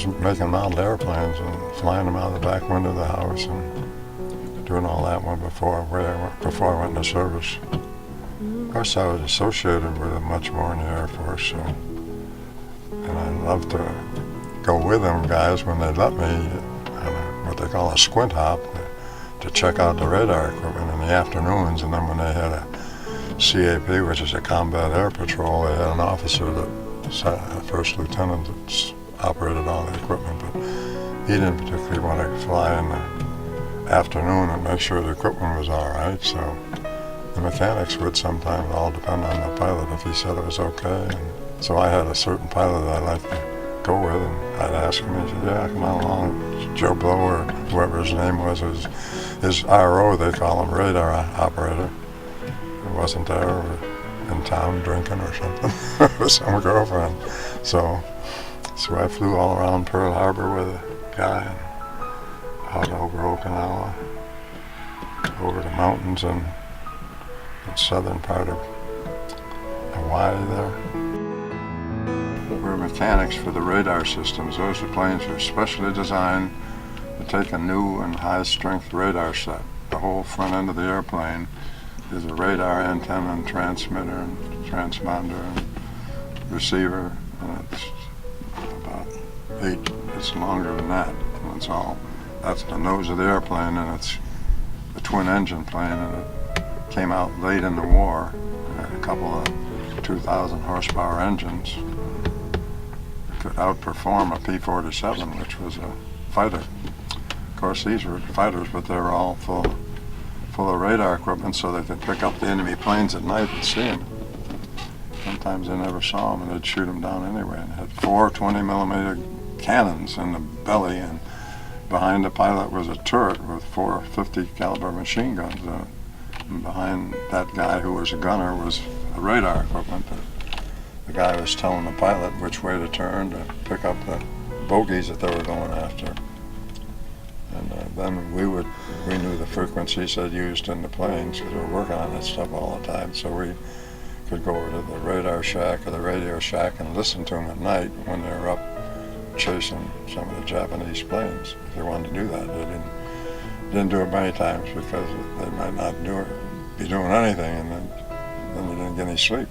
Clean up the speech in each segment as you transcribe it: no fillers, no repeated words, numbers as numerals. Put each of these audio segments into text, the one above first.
was making model airplanes and flying them out the back window of the house and doing all that one before I went into service. Of course, I was associated with it much more in the Air Force, so, and I loved to go with them guys when they let me on what they call a squint hop to check out the radar equipment in the afternoons, and then when they had a CAP, which is a Combat Air Patrol, they had an officer that a first lieutenant that operated all the equipment, but he didn't particularly want to fly in the afternoon and make sure the equipment was all right, so the mechanics would sometimes all depend on the pilot if he said it was okay. And so I had a certain pilot that I liked to go with, and I'd ask him, he said, yeah, come on along. Joe Blow, or whoever his name was his RO, they call him, radar operator. He wasn't there, or in town drinking or something with some girlfriend. So I flew all around Pearl Harbor with a guy, and out over Okinawa, over the mountains and the southern part of Hawaii there. We're mechanics for the radar systems. Those planes are specially designed to take a new and high-strength radar set. The whole front end of the airplane is a radar antenna and transmitter and transponder and receiver, and it's about 8, it's longer than that. And that's the nose of the airplane, and it's a twin-engine plane, and it came out late in the war. It had a couple of 2,000 horsepower engines. It could outperform a P-47, which was a fighter. Of course, these were fighters, but they were all full of radar equipment so they could pick up the enemy planes at night and see them. Sometimes they never saw them, and they'd shoot them down anyway. And it had 4 20-millimeter cannons in the belly, and behind the pilot was a turret with 4 50 caliber machine guns. And behind that guy who was a gunner was the radar equipment. The guy was telling the pilot which way to turn to pick up the bogies that they were going after. And then we knew the frequencies they'd used in the planes because we were working on that stuff all the time. So we could go over to the radar shack or the radio shack and listen to them at night when they were up chasing some of the Japanese planes. If they wanted to do that, they didn't do it many times because they might not be doing anything, and then they didn't get any sleep.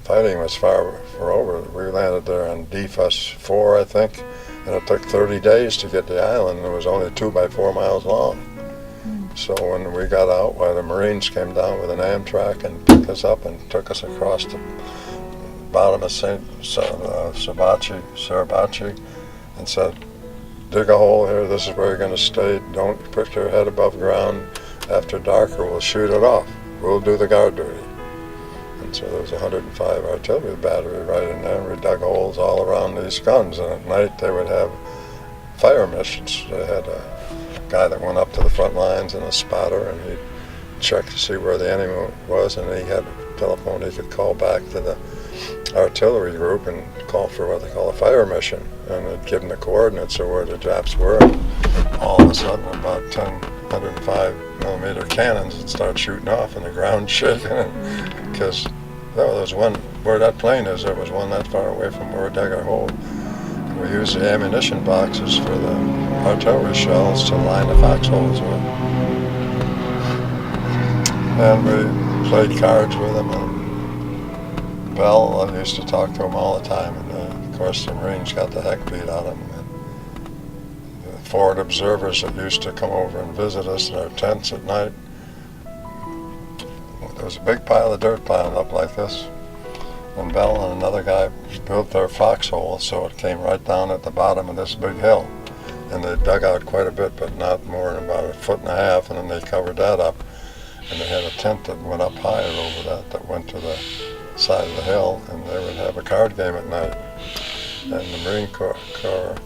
Fighting was far over. We landed there on DFUS 4, I think, and it took 30 days to get to the island. It was only 2 by 4 miles long. So when we got out, the Marines came down with an Amtrak and picked us up and took us across the bottom of Suribachi and said, dig a hole here, this is where you're going to stay, don't put your head above ground after dark or we'll shoot it off. We'll do the guard duty. And so there was a 105 artillery battery right in there, and we dug holes all around these guns, and at night they would have fire missions. They had a guy that went up to the front lines and a spotter, and he'd check to see where the enemy was, and he had a telephone he could call back to the artillery group and call for what they call a fire mission, and it'd give them the coordinates of where the Japs were. All of a sudden, about 10 105-millimeter cannons would start shooting off, and the ground shaking, because there was one where that plane is. There was one that far away from where we dug our hole. We used the ammunition boxes for the artillery shells to line the foxholes with, and we played cards with them. And Bell, I used to talk to him all the time, and of course the Marines got the heck beat out of him. And the forward observers that used to come over and visit us in our tents at night, there was a big pile of dirt piled up like this, and Bell and another guy built their foxhole so it came right down at the bottom of this big hill. And they dug out quite a bit, but not more than about 1.5 feet, and then they covered that up. And they had a tent that went up higher over that went to the side of the hill, and they would have a card game at night. And the Marine Corps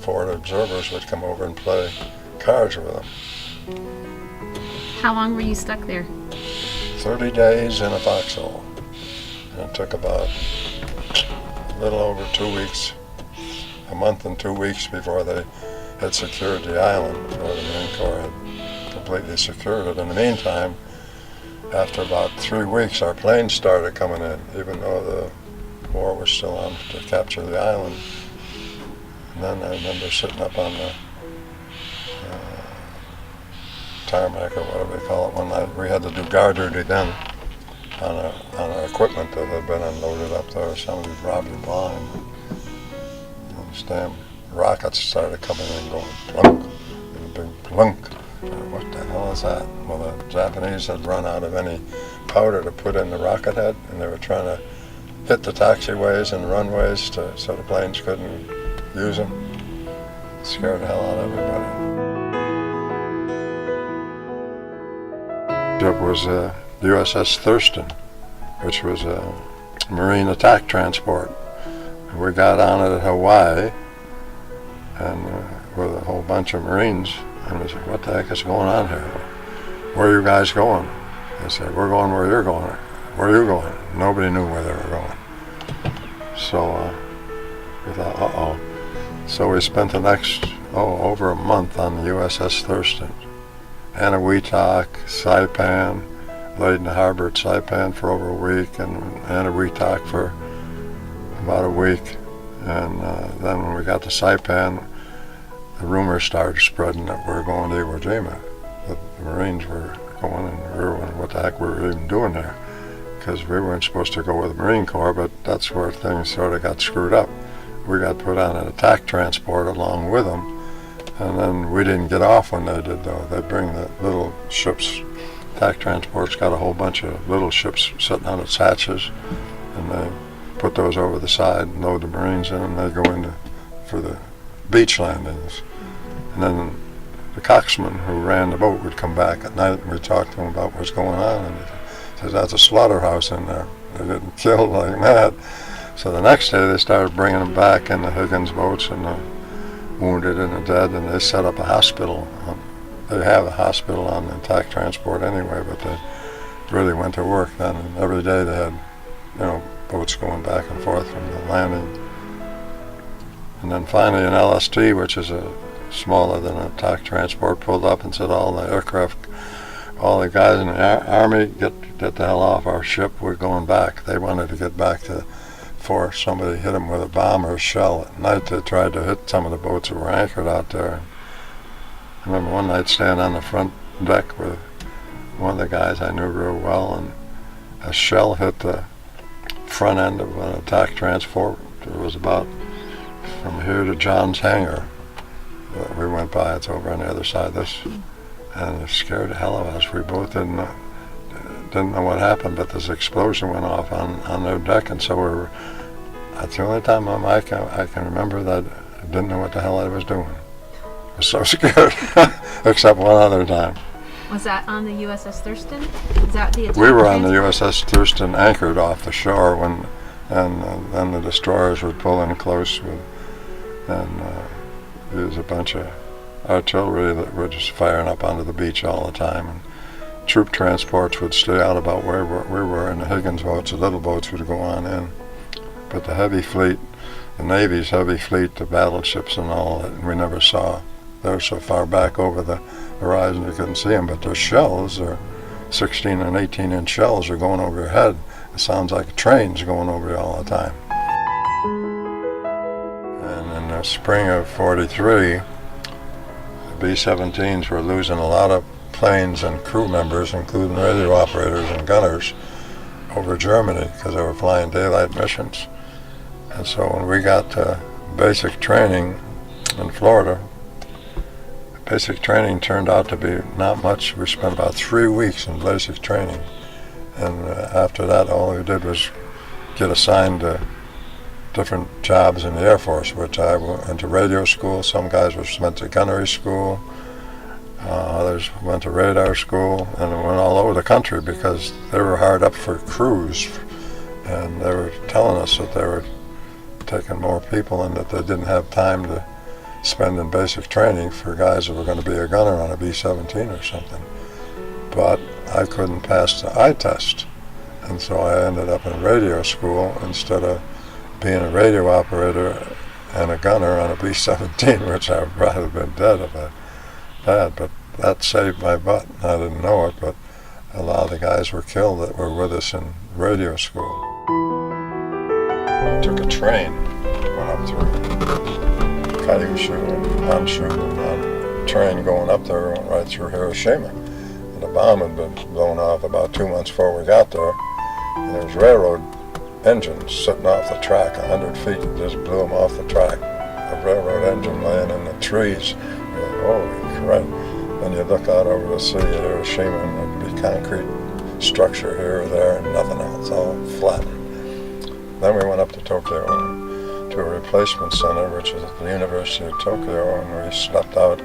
forward observers would come over and play cards with them. How long were you stuck there? 30 days in a foxhole. And it took about a little over 2 weeks, a month and 2 weeks before they had secured the island, before the Marine Corps had completely secured it. In the meantime, after about 3 weeks, our planes started coming in, even though the war was still on to capture the island. And then I remember sitting up on the tarmac or whatever they call it one night. We had to do guard duty then on our equipment that had been unloaded up there. Somebody robbed it blind. And these damn rockets started coming in going plunk, and a big plunk. What the hell is that? Well, the Japanese had run out of any powder to put in the rocket head, and they were trying to hit the taxiways and runways so the planes couldn't use them. It scared the hell out of everybody. It was USS Thurston, which was a marine attack transport. And we got on it at Hawaii, and with a whole bunch of Marines, and we said, what the heck is going on here? Where are you guys going? They said, we're going where you're going. Where are you going? Nobody knew where they were going. So we thought, uh-oh. So we spent the next, over a month on the USS Thurston. Eniwetok, Saipan, laid in the harbor at Saipan for over a week, and Eniwetok for about a week. And then when we got to Saipan, the rumors started spreading that we were going to Iwo Jima. The Marines were going, and we were wondering what the heck we were even doing there, because we weren't supposed to go with the Marine Corps, but that's where things sort of got screwed up. We got put on an attack transport along with them, and then we didn't get off when they did, though. They bring the little ships. Attack transport's got a whole bunch of little ships sitting on its hatches, and they put those over the side and load the Marines in, and they go in for the beach landings. And then the coxswain who ran the boat would come back at night, and we'd talk to him about what's going on, and he says, that's a slaughterhouse in there. They didn't kill like that. So the next day they started bringing them back in the Higgins boats and the wounded and the dead, and they set up a hospital. They have a hospital on the attack transport anyway, but they really went to work then, and every day they had, boats going back and forth from the landing. And then finally an LST, which is a smaller than an attack transport, pulled up and said, all the aircraft, all the guys in the Army, get the hell off our ship, we're going back. They wanted to get back before somebody hit them with a bomb or a shell. At night they tried to hit some of the boats that were anchored out there. I remember one night standing on the front deck with one of the guys I knew real well, and a shell hit the front end of an attack transport. It was about from here to John's hangar. We went by, it's over on the other side of this, and it scared the hell out of us. We both didn't know what happened, but this explosion went off on their deck, and so that's the only time I can remember that I didn't know what the hell I was doing. I was so scared, except one other time. Was that on the USS Thurston? Is that the attack We were on the transport? USS Thurston, anchored off the shore, and then the destroyers would pull in close and there was a bunch of artillery that were just firing up onto the beach all the time, and troop transports would stay out about where we were, and the Higgins boats, the little boats, would go on in. But the heavy fleet, the Navy's heavy fleet, the battleships and all that, we never saw. They were so far back over the horizon you couldn't see them, but their shells, their 16 and 18-inch shells, are going over your head. It sounds like trains going over you all the time. And in the spring of '43, the B-17s were losing a lot of planes and crew members, including radio operators and gunners, over Germany because they were flying daylight missions. And so when we got to basic training in Florida, basic training turned out to be not much. We spent about 3 weeks in basic training, and after that all we did was get assigned to different jobs in the Air Force, which I went to radio school. Some guys were sent to gunnery school, others went to radar school, and went all over the country because they were hard up for crews, and they were telling us that they were taking more people and that they didn't have time to spend in basic training for guys that were going to be a gunner on a B-17 or something. But I couldn't pass the eye test, and so I ended up in radio school instead of being a radio operator and a gunner on a B-17, which I would probably have been dead if I had, but that saved my butt. I didn't know it, but a lot of the guys were killed that were with us in radio school. took a train, went up through Kyushu and Honshu, and a train going up there went right through Hiroshima. And the bomb had been blown off about 2 months before we got there. And there was railroad engines sitting off the track 100 feet. It just blew them off the track. A railroad engine laying in the trees. You're like, holy crap. Then you look out over the city of Hiroshima and there'd be concrete structure here or there and nothing else, all flat. Then we went up to Tokyo to a replacement center, which is at the University of Tokyo, and we slept out.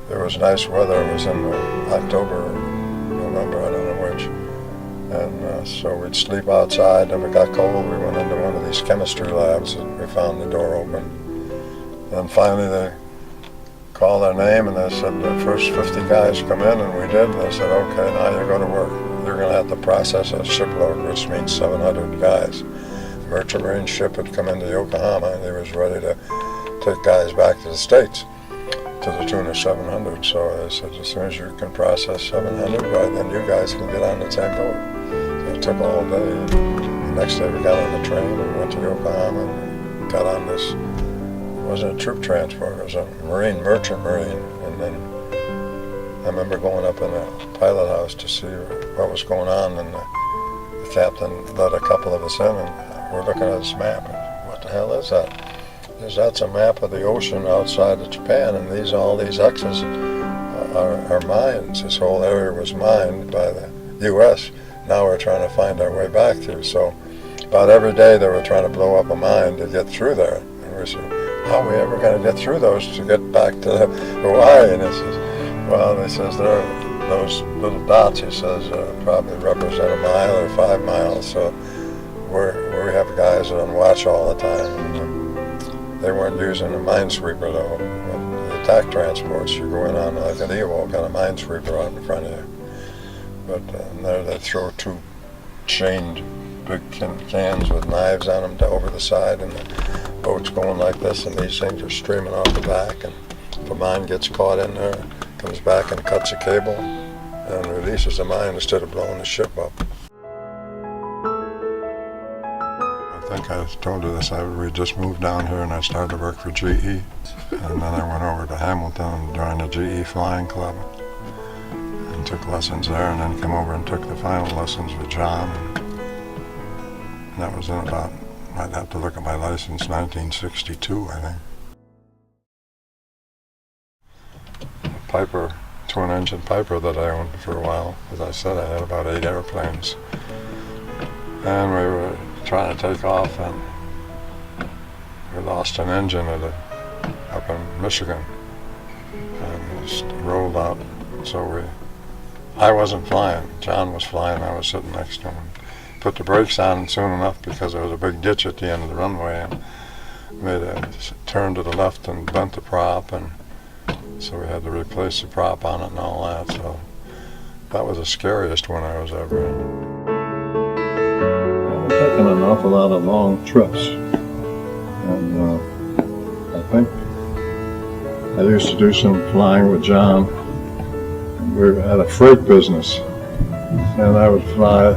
There was nice weather. It was in October, November, I don't know which. And so we'd sleep outside, and if it got cold, we went into one of these chemistry labs, and we found the door open. And finally they called our name, and they said, the first 50 guys come in, and we did. And they said, okay, now you're going to work. You're going to have to process a shipload, which means 700 guys. The Merchant Marine ship had come into Yokohama, and he was ready to take guys back to the States to the tune of 700. So they said, as soon as you can process 700, right, then you guys can get on the same boat. So it took all day. The next day we got on the train and went to Yokohama and got on this. It wasn't a troop transport, it was a merchant marine. And then I remember going up in the pilot house to see what was going on, and the captain let a couple of us in, and we're looking at this map. And what the hell is that? That's a map of the ocean outside of Japan, and all these X's are mines. This whole area was mined by the U.S. Now we're trying to find our way back through. So about every day they were trying to blow up a mine to get through there. And we said, how are we ever going to get through those to get back to Hawaii? And he says, well, he says, there are those little dots, he says, probably represent a mile or 5 miles. So we have guys on watch all the time. And they weren't using a minesweeper though. When the attack transports, you go in on like an Ewok on a minesweeper out in front of you. But there they throw 2 chained big cans with knives on them over the side, and the boat's going like this, and these things are streaming off the back, and if a mine gets caught in there, it comes back and cuts a cable and releases the mine instead of blowing the ship up. I think I told you this, we just moved down here and I started to work for GE, and then I went over to Hamilton and joined the GE Flying Club and took lessons there, and then came over and took the final lessons with John. And that was in about, I'd have to look at my license, 1962, I think. A Piper, twin-engine Piper that I owned for a while. As I said, I had about 8 airplanes. And we were trying to take off, and we lost an engine up in Michigan, and it just rolled out. So I wasn't flying. John was flying. I was sitting next to him. Put the brakes on soon enough because there was a big ditch at the end of the runway, and made a turn to the left and bent the prop, and so we had to replace the prop on it and all that. So that was the scariest one I was ever in. I've taken an awful lot of long trips, and I think I used to do some flying with John. We had a freight business, and I would fly a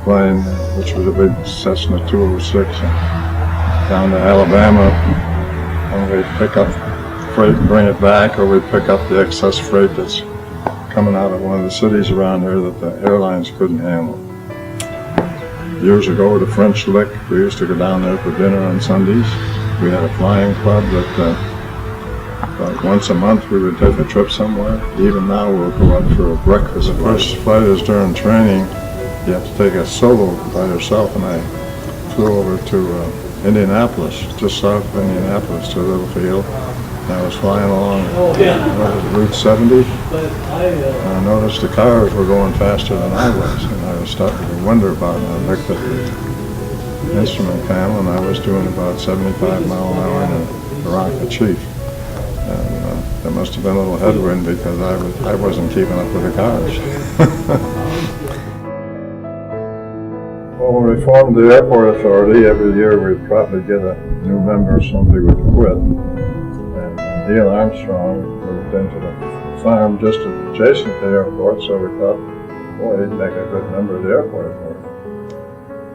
plane, which was a big Cessna 206, down to Alabama, and we'd pick up freight and bring it back, or we'd pick up the excess freight that's coming out of one of the cities around here that the airlines couldn't handle. Years ago, the French Lick, we used to go down there for dinner on Sundays. We had a flying club that about once a month we would take a trip somewhere. Even now we'll go out for a breakfast. The first flight is during training. You have to take a solo by yourself, and I flew over to Indianapolis, just south of Indianapolis, to a little field. And I was flying along Route 70, and I noticed the cars were going faster than I was, and I was starting to wonder about it. I looked at the instrument panel, and I was doing about 75 miles an hour in the Rocket Chief. And there must have been a little headwind because I wasn't keeping up with the cars. Well, when we formed the airport authority, every year we'd probably get a new member, somebody would quit. Neil Armstrong moved into the farm just adjacent to the airport, so we thought, boy, he'd make a good member of the airport authority.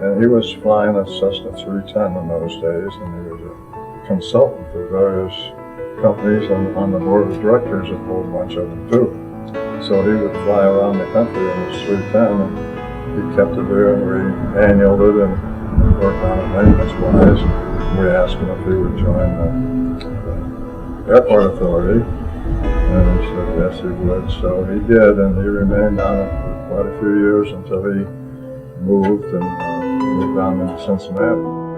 And he was flying a Cessna 310 in those days, and he was a consultant for various companies and on the board of directors of a whole bunch of them too. So he would fly around the country in his 310, and he kept it there, and we annualed it and worked on it maintenance-wise. We asked him if he would join the airport authority, and he said yes he would. So he did, and he remained on it for quite a few years until he moved on to Cincinnati.